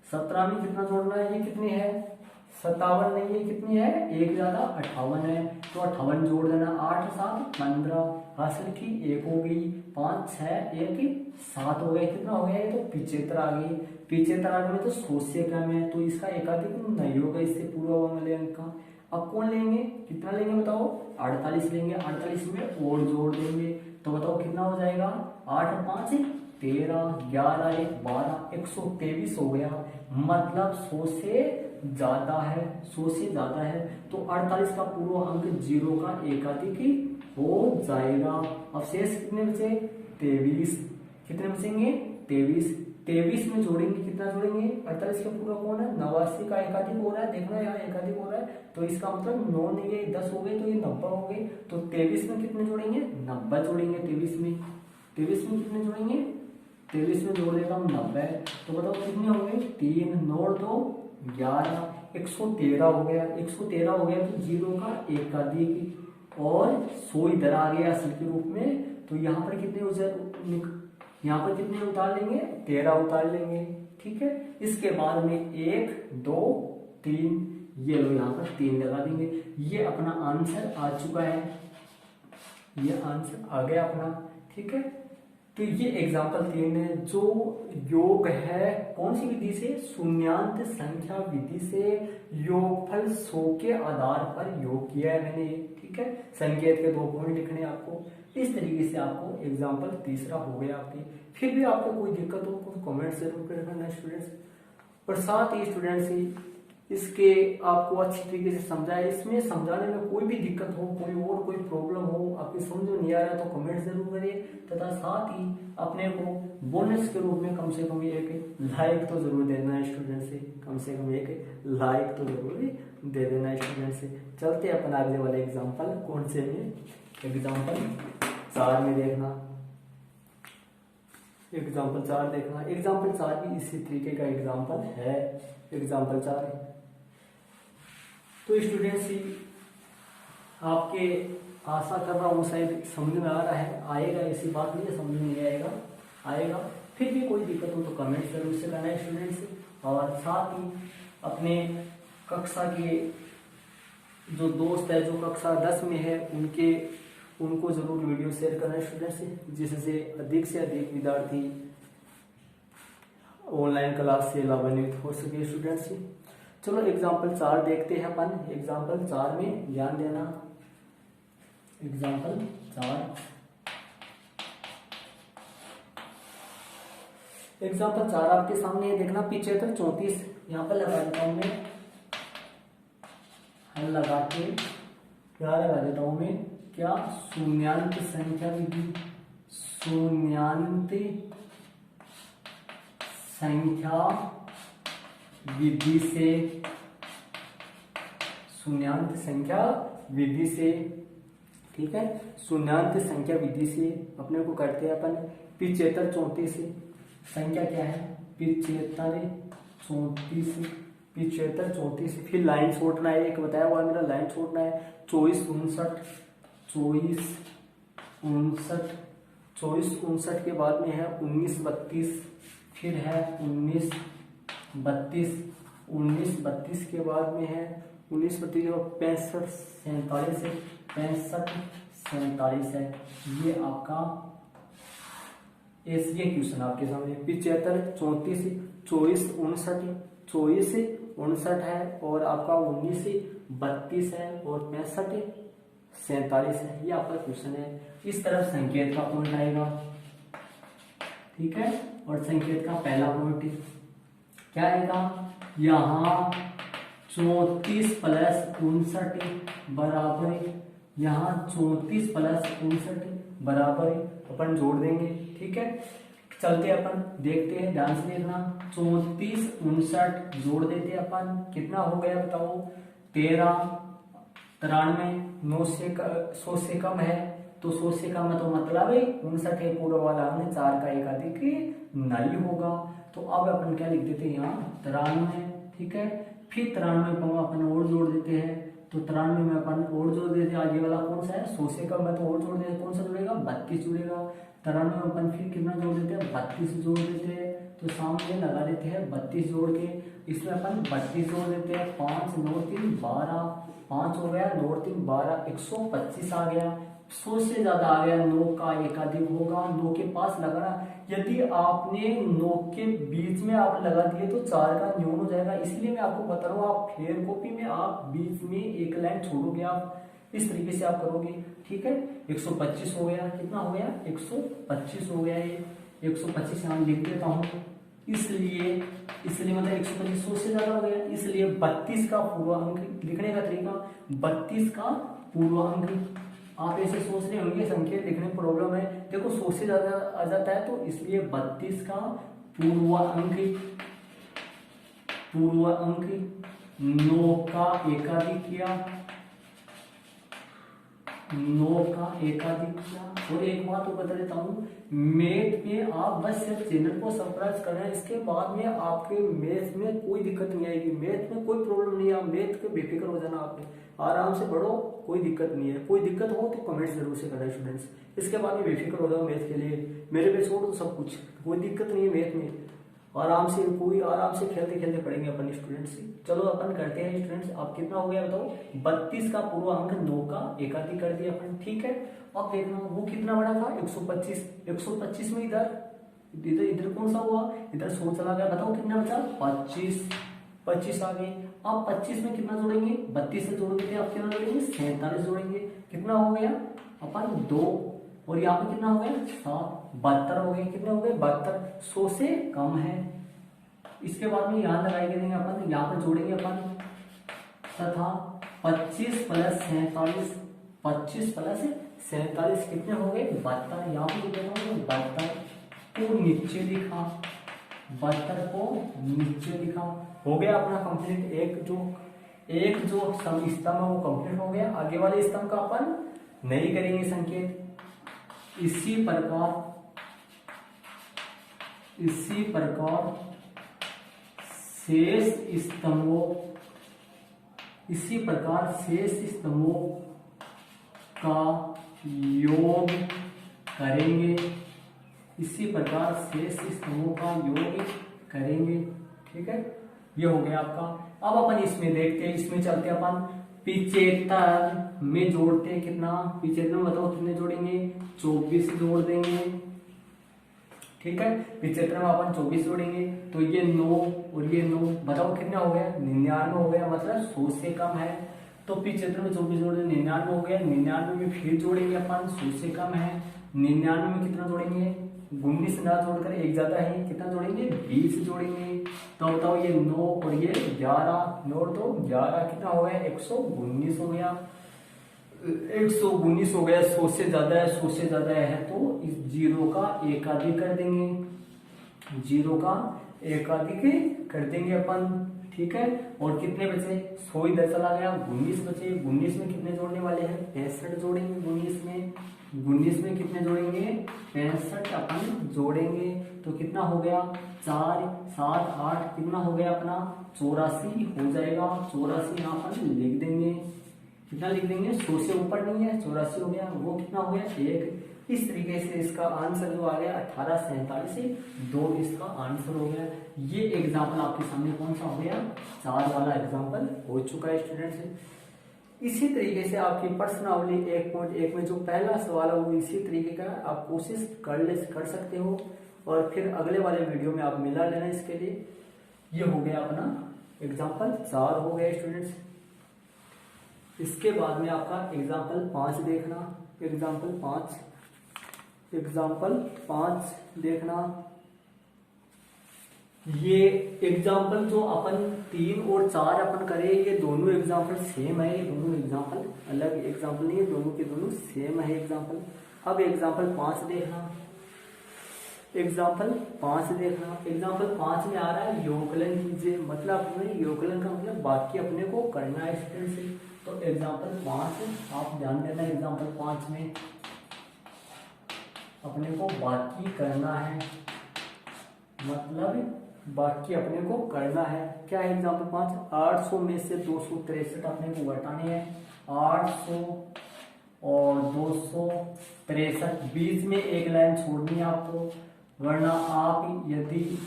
17 में कितना जोड़ना है, ये कितनी है 57 नहीं है, कितनी है एक ज्यादा 58 है, तो 58 जोड़ देना। 8 7 15, हासिल की 1 हो गई, 5 6 1 7 हो गया, कितना हो गया ये तो 75 आ गई। 75 आ गई तो 100 से कम है, तो इसका एकाधिक नहीं होगा इससे पूर्व वाले अंक का। अब कौन लेंगे, कितना लेंगे बताओ 48 लेंगे, 48 में और जोड़ देंगे, तो बताओ कितना हो जाएगा 8 5 13 11 1 12 123 हो गया, मतलब 100 से ज्यादा है, 100 से ज्यादा है। तो 48 का पूर्व अंक 0 का एकाधिक हो जाएगा। अब शेष कितने बचे 23, कितने बचेंगे 23 में जोड़ेंगे, कितना जोड़ेंगे 48 के पूर्व कौन है 89 का एकाधिक हो रहा है, देखना यहाँ एकाधिक हो रहा है, तो इसका मतलब 9 नहीं है 10 हो गए, तो ये 90 हो गए। तो 23 में कितने जोड़ेंगे 90 जोड़ेंगे। 23 में कितने जोड़ेंगे 23 में जोड़ देता हूँ 90, तो बताओ कितने हो गए 3 9 2 11 113 हो गया। 113 हो गया तो 0 का एकाधिक और 100 इधर आ गया असल के रूप में, तो यहाँ पर कितने यहाँ पर कितने उतार लेंगे 13 उतार लेंगे, ठीक है। इसके बाद में 1 2 3 ये लो यहाँ पर 3 लगा देंगे। ये अपना आंसर आ चुका है, ये आंसर आ गया अपना, ठीक है। तो ये एग्जाम्पल 3 है जो योग है कौन सी विधि से, शून्यांत संख्या विधि से योगफल 100 के आधार पर योग किया है मैंने, ठीक है। संकेत के 2 पॉइंट लिखने आपको, इस तरीके से आपको एग्जाम्पल तीसरा हो गया आपके। फिर भी आपको कोई दिक्कत हो तो कमेंट जरूर करना स्टूडेंट्स, और साथ ही स्टूडेंट्स इसके आपको अच्छी तरीके से समझाया। इसमें समझाने में कोई भी दिक्कत हो, कोई प्रॉब्लम हो, आपकी समझ में नहीं आ रहा तो कमेंट जरूर करिए, तथा साथ ही अपने को बोनस के रूप में कम से कम एक लाइक तो जरूर दे देना स्टूडेंट से, कम से कम एक लाइक तो जरूर दे देना स्टूडेंट से। चलते अपन अगले वाले एग्जाम्पल, कौन से में, एग्जाम्पल 4 में देखना, एग्जाम्पल 4 देखना। एग्जाम्पल 4 भी इसी तरीके का एग्जाम्पल है, एग्जाम्पल 4। तो स्टूडेंट्स आपके आशा कर रहा हूँ शायद समझ में आ रहा है, आएगा, ऐसी बात नहीं है समझ में नहीं आएगा, आएगा। फिर भी कोई दिक्कत हो तो कमेंट जरूर से करना है स्टूडेंट्स। और साथ ही अपने कक्षा के जो दोस्त है, जो कक्षा 10 में है, उनको जरूर वीडियो शेयर करना है स्टूडेंट्स, जिससे अधिक से अधिक विद्यार्थी ऑनलाइन क्लास से लाभान्वित हो सके स्टूडेंट्स। चलो एग्जाम्पल 4 देखते हैं अपन। एग्जाम्पल 4 में ध्यान देना, एग्जाम्पल 4, एग्जाम्पल 4 आपके सामने है, देखना। 75 34 यहाँ पर लगा देता हूं मैं, हल लगा के क्या लगा देता हूं मैं, क्या शून्यांत संख्या विधि, शून्यांत संख्या विधि से, शून्यांत संख्या विधि से, ठीक है, शून्यांत संख्या विधि से अपने को करते हैं अपन 75 34 से। संख्या क्या है, 75 34, 75 34। फिर लाइन छोड़ना है, एक बताया हुआ मेरा लाइन छोड़ना है, 24 59, 24 59, 24 59 के बाद में है 19 32, फिर है 19 32, 19 32 के बाद में है 19 32 और 65 47 है, 65 47 है। ये आपका ये क्वेश्चन आपके सामने 75 34 24 59, 24 59 है, और आपका 19 32 है, और 65 47 है। ये आपका क्वेश्चन है। इस तरफ संकेत का पॉइंट आएगा, ठीक है। और संकेत का पहला पॉइंट क्या आएगा, यहाँ 34 प्लस 59 बराबर है, यहाँ 34 प्लस 59 बराबर है, अपन जोड़ देंगे, ठीक है। चलते अपन देखते हैं, ध्यान से देखना। 34 59 जोड़ देते अपन, कितना हो गया बताओ, 13 93, 9 से 100 से कम है, तो 100 से कम है तो मतलब है 59 है पूरा वाला अंक, 4 का एकाधिक नहीं होगा। तो अब अपन क्या लिख देते हैं यहाँ 93, ठीक है। फिर 93 पर अपन और जोड़ देते हैं, तो 93 में अपन और जोड़ देते हैं, आगे वाला कौन सा है 100 से कम है तो और जोड़ देते हैं, कौन सा जुड़ेगा 32 जुड़ेगा। 93 में अपन फिर कितना जोड़ देते हैं 32 जोड़ देते हैं, तो सामने लगा देते हैं 32 जोड़ के, इसमें अपन 32 जोड़ देते हैं, 5 9 3 12, 5 हो गया, 9 3 12, 125 आ गया। 100 से ज्यादा आ गया, 9 का एकाधिक होगा, 9 के पास लगाना। यदि आपने 9 के बीच में आप लगा दिए तो 4 का न्यून हो जाएगा, इसलिए मैं आपको बता रहा हूँ, आप फेयर कॉपी में आप बीच में एक लाइन छोड़ोगे, आप इस तरीके से आप करोगे, ठीक है। 125 हो गया, कितना हो गया 125 हो गया, ये 125 यहाँ लिख देता हूँ, इसलिए मतलब 125 100 से ज्यादा हो गया, इसलिए 32 का पूर्वांक लिखने का तरीका, 32 का पूर्वांक। आप ऐसे सोच रहे होंगे संख्या लिखने में प्रॉब्लम है, देखो 100 से ज्यादा आ जाता है, तो इसलिए 32 का पूर्वांक 9 का एकाधिक किया, 9 का एकाधिक किया। और एक बात तो बता देता हूँ, मैथ में आप बस सिर्फ चैनल को सब्सक्राइब करना है, इसके बाद में आपके मैथ में कोई दिक्कत नहीं आएगी, मैथ में कोई प्रॉब्लम नहीं है, आप मैथ के बेफिक्र हो जाना, आप आराम से पढ़ो, कोई दिक्कत नहीं है। कोई दिक्कत हो तो कमेंट जरूर से करना स्टूडेंट्स, इसके बाद में बेफिक्र हो जाओ मैथ के लिए, मेरे पे छोड़ दो सब कुछ, कोई दिक्कत नहीं है मैथ में, आराम से खेलते खेलते पढ़ेंगे अपन स्टूडेंट्स। चलो अपन करते हैं स्टूडेंट्स, आप कितना हो गया बताओ, 32 का पूर्वांक 9 का एकाधिक कर दिया अपन, ठीक है। अब देखना वो कितना बड़ा था 125, 125 में इधर कौन सा हुआ, इधर 100 चला गया, बताओ कितना बचा 25 आ गए। अब 25 में कितना जोड़ेंगे, 32 से जोड़ देते हैं, अब कितना जोड़ेंगे 47 जोड़ेंगे, कितना हो गया अपन 2, और यहाँ पे कितना हो गया 7, 72 हो गए, कितने हो गए 72, 100 से कम है। इसके बाद में यहाँ लगाएंगे अपन, यहाँ पर जोड़ेंगे अपन तथा 25 प्लस 47, 25 प्लस 47 कितने हो गए 72। यहाँ पे कितने हो गए 72 को नीचे लिखा, 72 को नीचे लिखा। हो गया अपना कंप्लीट। एक जो स्तंभ है वो कंप्लीट हो गया। आगे वाले स्तंभ का अपन नहीं करेंगे संकेत। इसी प्रकार शेष स्तंभों का योग करेंगे। इसी प्रकार शेष स्तंभों का योग करेंगे। ठीक है, ये हो गया आपका। अब अपन इसमें देखते हैं, इसमें चलते हैं अपन 75 में जोड़ते हैं कितना, 75 में बताओ कितने जोड़ेंगे 24 जोड़ देंगे। ठीक है, 75 में अपन 24 जोड़ेंगे तो ये 9 और ये 9 बताओ कितना हो गया 99 हो गया, मतलब 100 से कम है। तो 75 में 24 जोड़ देंगे 99 हो गया। 99 में फिर जोड़ेंगे अपन 100 से कम है। 99 में कितना जोड़ेंगे 19 ना जोड़कर एक ज्यादा है, कितना जोड़ेंगे 20 जोड़ेंगे। तो बताओ ये 9 और ये 11, 9 तो 11 कितना हो गया 119 हो गया। 119 हो गया, 100 से ज्यादा है, 100 से ज्यादा है तो इस जीरो का एकाधिक कर देंगे, जीरो का एकाधिक कर देंगे अपन। ठीक है, और कितने बचे 100 इधर चला गया, 19 बचे। 19 में कितने जोड़ने वाले हैं 65 जोड़ेंगे। 19 में कितने जोड़ेंगे 65 अपन जोड़ेंगे। तो कितना हो गया 4 7 8 कितना हो गया अपना 84 हो जाएगा। 84 यहाँ पर लिख देंगे, कितना लिख देंगे 100 से ऊपर नहीं है, 84 हो गया। वो कितना हो गया 1। इस तरीके से इसका आंसर जो आ गया 1847 से 2 इसका आंसर हो गया। ये एग्जाम्पल आपके सामने कौन सा हो गया 4 वाला एग्जाम्पल हो चुका है स्टूडेंट्स। इसी तरीके से आपकी प्रश्नावली 1.1 में जो पहला सवाल है वो इसी तरीके का आप कोशिश कर सकते हो, और फिर अगले वाले वीडियो में आप मिला लेना इसके लिए। ये हो गया अपना एग्जाम्पल 4 हो गया स्टूडेंट्स। इसके बाद में आपका एग्जाम्पल 5 देखना। एग्जाम्पल 5 देखना। ये एग्जाम्पल जो अपन 3 और 4 अपन करे, ये दोनों एग्जाम्पल सेम है। ये दोनों एग्जाम्पल अलग एग्जाम्पल नहीं है, दोनों के दोनों सेम है एग्जाम्पल। अब एग्जाम्पल 5 देखना। एग्जाम्पल 5 देखना। एग्जाम्पल 5 में आ रहा है योगकलन कीजिए, मतलब अपने योगकलन का मतलब बाकी अपने को करना है स्टूडेंट से। तो एग्जाम्पल 5 आप ध्यान देना, एग्जाम्पल 5 में अपने को बाकी करना है, मतलब बाकी अपने को करना है। क्या है एग्जाम्पल 5 800 में से 263 अपने को घटाने हैं। 800 और 263 बीच में एक लाइन छोड़नी है आपको, वरना आप यदि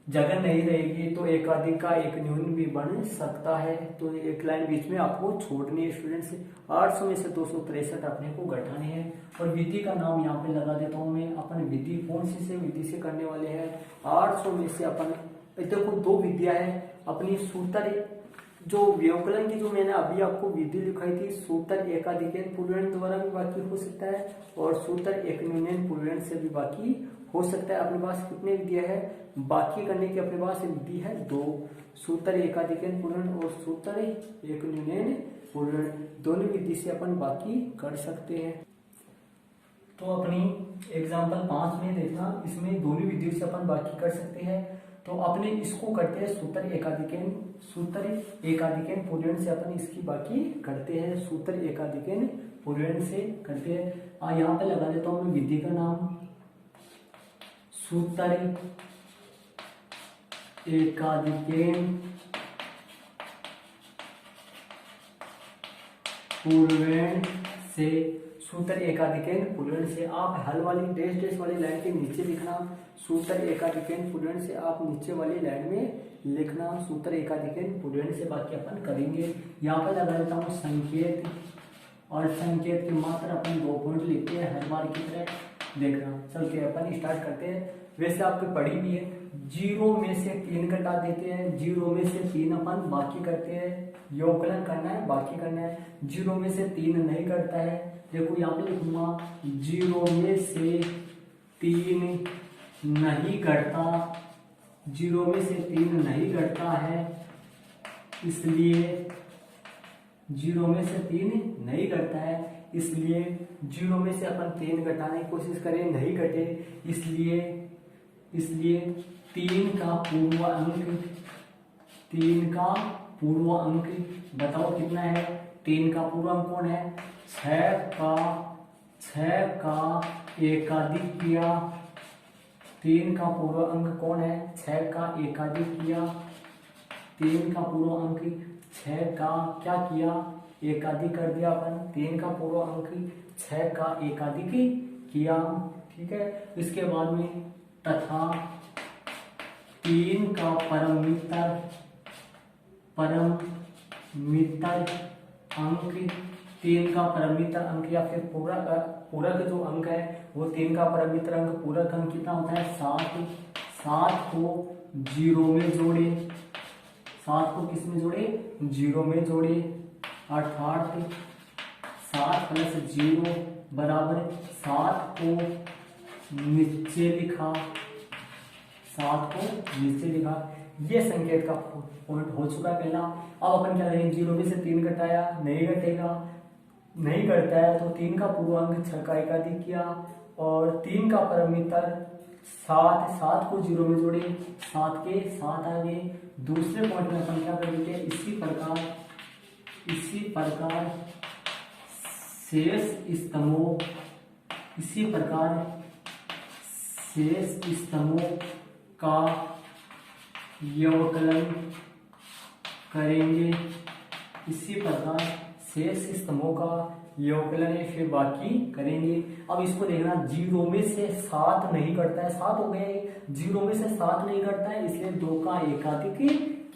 जगह नहीं रहेगी तो एकाधिक का एक न्यून भी बन सकता है। तो एक लाइन बीच में आपको छोड़नी है स्टूडेंट्स। 800 में से 263 अपने को घटाने हैं, और विधि का नाम यहाँ पे लगा देता हूँ मैं। अपन विधि कौन सी से विधि से करने वाले हैं 800 में से अपन देखो 2 विधियां है अपनी। सूत्र जो व्यवकलन की जो मैंने अभी आपको विधि लिखाई थी, सूत्र एकाधिक पूर्णांक द्वारा भी बाकी हो सकता है, और सूत्र एक न्यूनन पूर्णांक से भी बाकी हो सकता है। अपने पास कितने विधियां है बाकी करने की, अपने पास विधि है 2, सूत्र एकाधिक पूर्णांक और सूत्र एक न्यूनन पूर्णांक। दोनों विधि से अपन बाकी कर सकते हैं। तो अपनी एग्जाम्पल 5 में देखना, इसमें दोनों विधियों से अपन बाकी कर सकते हैं। तो अपने इसको करते हैं सूत्र एकाधिक पूर्णांक से अपन इसकी बाकी करते हैं। सूत्र एकाधिक पूर्णांक से करते हैं। यहाँ पे लगा देता हूँ मैं विधि का नाम, सूत्र एकाधिक पूर्णांक से। सूत्र एकाधिक पूर्णांक से आप हल वाली डैश वाली लाइन के नीचे लिखना। सूत्र एकाधिक पूर्णांक से आप नीचे वाली लाइन में लिखना। सूत्र एकाधिक पूर्णांक से बाकी अपन करेंगे। यहाँ पर लगा देता हूँ संकेत, और संकेत की मात्र अपन 2 पॉइंट लिखते हैं हर बार की तरह। देखना चलते अपन स्टार्ट करते हैं। वैसे आपको पढ़ी भी है, 0 में से 3 घटा देते हैं। 0 में से 3 अपन बाकी करते हैं, योगकलन करना है बाकी करना है। 0 में से 3 नहीं करता है, देखो यहाँ पे लिखूंगा 0 में से 3 नहीं घटता, 0 में से 3 नहीं घटता है, इसलिए जीरो में से 3 नहीं घटता है, इसलिए जीरो में से अपन 3 घटाने की कोशिश करें, नहीं घटे, इसलिए 3 का पूर्व अंक बताओ कितना है। 3 का पूर्व अंक कौन है? 6 का एकाधिक किया। 3 का पूर्व अंक कौन है? 6 का एकाधिक किया। 3 का पूर्व अंक 6 का क्या किया? एकाधिक कर दिया अपन। 3 का पूर्व अंक 6 का एकाधिक किया, ठीक है। इसके बाद में तथा 3 का परमितर अंक, 3 का परमितर अंक या फिर पूरक जो अंक है वो 3 का परमितर अंक पूरक अंक कितना होता है? 7। 7 को जीरो में जोड़े, 7 को किस में जोड़े? जीरो में जोड़े, अर्थात 7 प्लस 0 बराबर 7 को नीचे लिखा, 7 को नीचे लिखा। ये संकेत का पॉइंट हो चुका है पहला। अब अपन क्या करेंगे? जीरो में से 3 घटाया, नहीं घटेगा, नहीं घटता है तो 3 का पूर्व अंक 6 का एकाधिक किया और 3 का परमितर 7 को जीरो में जोड़े, 7 के 7 आ गए। दूसरे पॉइंट में अपन क्या करेंगे? इसी प्रकार शेष स्तंभों का व्यवकलन करेंगे। इसी प्रकार शेष स्तंभों का व्यवकलन है, फिर बाकी करेंगे। अब इसको देखना, जीरो में से 7 नहीं घटता है, 7 हो गए, जीरो में से 7 नहीं घटता है, इसलिए 2 का एकाधिक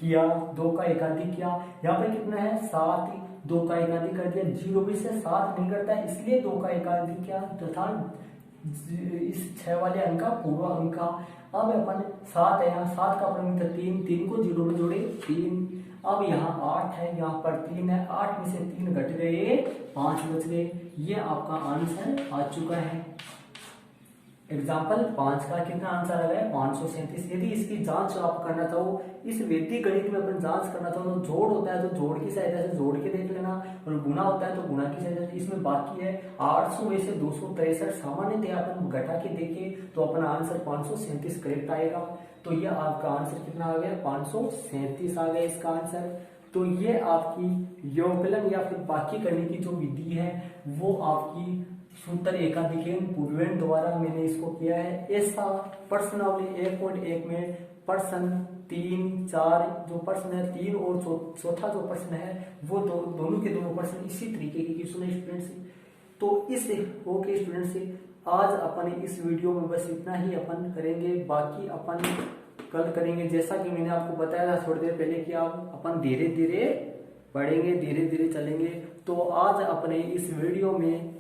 किया, 2 का एकाधिक किया। यहाँ पे कितना है? 7, 2 का एकाधिक कर दिया। जीरो में से 7 नहीं घटता है, इसलिए 2 का एकाधिक किया तथा इस 6 वाले अंक का पूर्व अंक का। अब अपन 7 है, यहाँ 7 का परमितर 3 को जीरो में जोड़े 3। अब यहाँ 8 है, यहाँ पर 3 है, 8 में से 3 घट गए, 5 बच गए। ये आपका आंसर आ चुका है। एग्जाम्पल 5 का कितना आंसर आ गया? 537। यदि इसकी जांच आप करना चाहो, इस वैदिक गणित में अपन जांच करना चाहो तो जोड़ होता है तो जोड़ की सहायता से जोड़ के देख लेना, और गुणा होता है तो गुणा की सहायता से। इसमें बाकी है 800 में से 263 सामान्यतः अपन घटा के देखें तो अपना आंसर 537 करेक्ट आएगा। तो ये आपका आंसर कितना आ गया? 537 आ गया इसका आंसर। तो ये आपकी व्यवकलन या फिर बाकी करने की जो विधि है वो आपकी सूत्र एकाधिकेन पूर्वेण द्वारा मैंने इसको किया है। ऐसा प्रश्नावली 1.1 में प्रश्न 3, 4 जो प्रश्न है, 3 और चौथा जो प्रश्न है वो दोनों के दोनों प्रश्न इसी तरीके के क्वेश्चन है स्टूडेंट से। तो इस ओके स्टूडेंट से आज अपन इस वीडियो में बस इतना ही अपन करेंगे, बाकी अपन कल करेंगे। जैसा कि मैंने आपको बताया था थोड़ी देर पहले कि आप अपन धीरे धीरे बढ़ेंगे, धीरे धीरे चलेंगे। तो आज अपने इस वीडियो में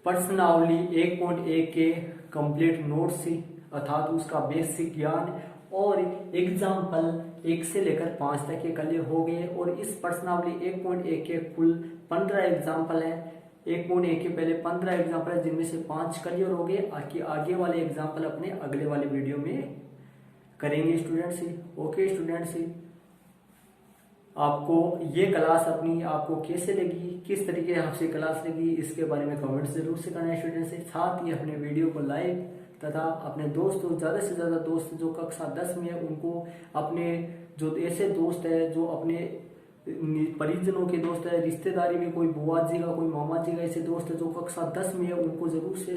प्रश्नावली 1.1 के कंप्लीट नोट्स अर्थात उसका बेसिक ज्ञान और एग्जाम्पल 1 से लेकर 5 तक के क्लियर हो गए। और इस प्रश्नावली 1.1 के कुल 15 एग्जाम्पल है। 1.1 के पहले 15 एग्जाम्पल है जिनमें से 5 क्लियर हो गए। आगे वाले एग्जाम्पल अपने अगले वाले वीडियो में करेंगे स्टूडेंट्स। ओके स्टूडेंट्स, आपको ये क्लास अपनी आपको कैसे लगी, किस तरीके से आपसे क्लास लगी, इसके बारे में कमेंट्स जरूर से करना है स्टूडेंट्स। साथ ही अपने वीडियो को लाइक तथा अपने दोस्तों, ज़्यादा से ज़्यादा दोस्त जो कक्षा 10 में है उनको, अपने जो ऐसे दोस्त है जो अपने परिजनों के दोस्त है, रिश्तेदारी में कोई बुआ जी का, कोई मामा जी का ऐसे दोस्त है जो कक्षा 10 में है, उनको जरूर से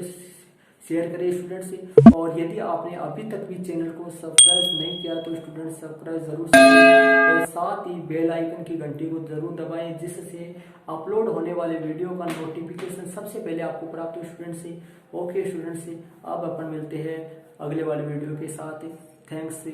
शेयर करें स्टूडेंट्स से। और यदि आपने अभी तक भी चैनल को सब्सक्राइब नहीं किया तो स्टूडेंट्स सब्सक्राइब जरूर करें और साथ ही बेल आइकन की घंटी को जरूर दबाएं जिससे अपलोड होने वाले वीडियो का नोटिफिकेशन सबसे पहले आपको प्राप्त हो स्टूडेंट्स से। ओके स्टूडेंट्स, अब अपन मिलते हैं अगले वाले वीडियो के साथ। थैंक्स।